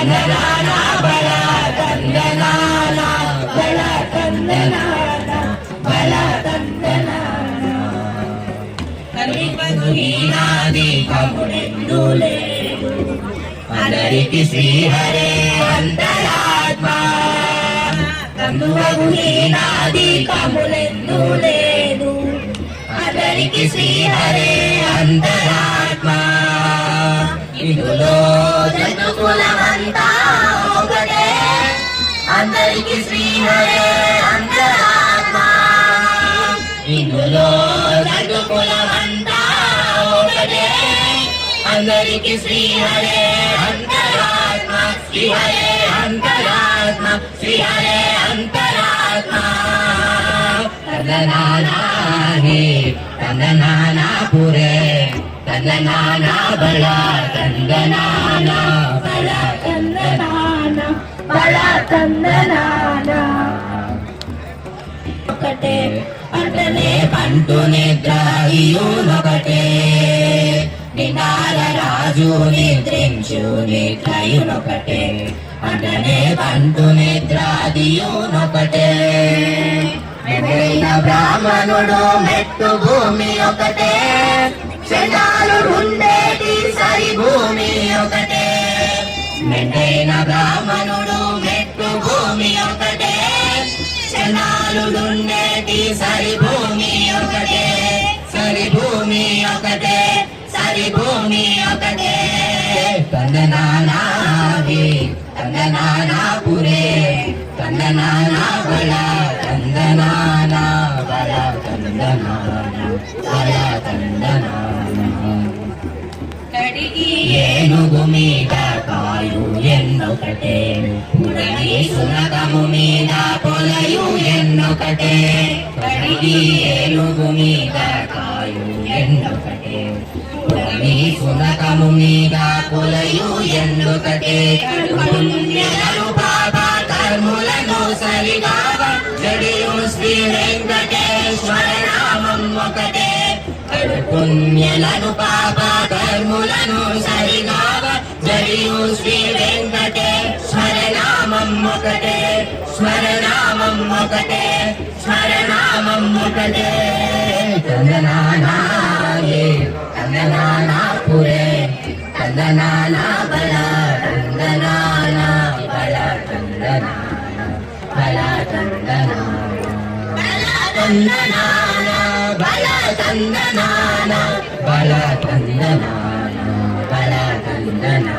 ತಂದನಾನ ಬಲ ತಂದನಾನ ಬಲ ತಂದನಾನ ಬಲ ತಂದನಾನ కనిపదు ఈనాది కముడెందు లేదు అందరికి శ్రీహరే అంతరాత్మ కనువగు ఈనాది కముడెందు లేదు అందరికి శ్రీహరే అంతరాత్మ ఇందులో జగకులమంతా ఒకటే అందరికి శ్రీహరే అంతరాత్మ ఇందులో జగకులమంతా ఒకటే అందరికి శ్రీహరే అంతరాత్మ శ్రీహరే అంతరాత్మ శ్రీహరే అంతరాత్మ ತಂದನಾನಾ ಹೇ ತಂದನಾನಾ ಪುರೇ ತಂದನಾನಾ ಬಲ ತಂದನಾನಾ ಬಲ ತಂದನಾನಾ ಬಲ ತಂದನಾನಾ ఒకటే పంటనే పంటు నిద్ర ఇయునొకటే నినాల రాజు నిద్రించు నిద్రయునొకటే పంటనే పంటు నిద్ర దియునొకటే మెదైన బ్రాహ్మణుడు మెట్టు భూమి ఒకటే క్షణాలు ఉండేటి సరి భూమి ఒకటే మెదైన బ్రాహ్మణుడు మెట్టు భూమి ఒకటే క్షణాలు ఉండేటి సరి భూమి ఒకటే సరి భూమి ఒకటే సరి భూమి ఒకటే ತಂದನಾನಾ ಹೇ ತಂದನಾನಾ ಪುರೇ ತಂದನಾನಾ ಬಲ ತಂದನಾನಾ ಬಲ ತಂದನಾನಾ ಬಲ ತಂದನಾನಾ కడిగి ఏనుగు మీద కాయు ఎన్నొకటే ఉడని సునకము మీద పొలయు ఎన్నొకటే కడిగి ఏనుగు మీద కాయు ఎన్నొకటే ఉడని సునకము మీద పొలయు ఎన్నొకటే పుణ్యలను పాప కర్ములను సరిగావ జడియు శ్రీ వెంకటేశ్వర నామం ఒకటే పుణ్యలను పాప కర్ములను సరిగావ జడియు శ్రీ వెంకటేశ్వర నామం ఒకటే స్మరణామం ఒకటే స్మరణామం ఒకటే ತಂದನಾನಾ ಹೇ ತಂದನಾನಾ ಪುರೇ ತಂದನಾನಾ ಬಲ ತಂದನಾನಾ ಬಲ ತಂದನಾನಾ ಬಲ ತಂದನಾನಾ ತಂದನಾನಾ ಬಲ ತಂದನಾನಾ ಬಲ ತಂದನಾನಾ ಬಲ ತಂದನಾನಾ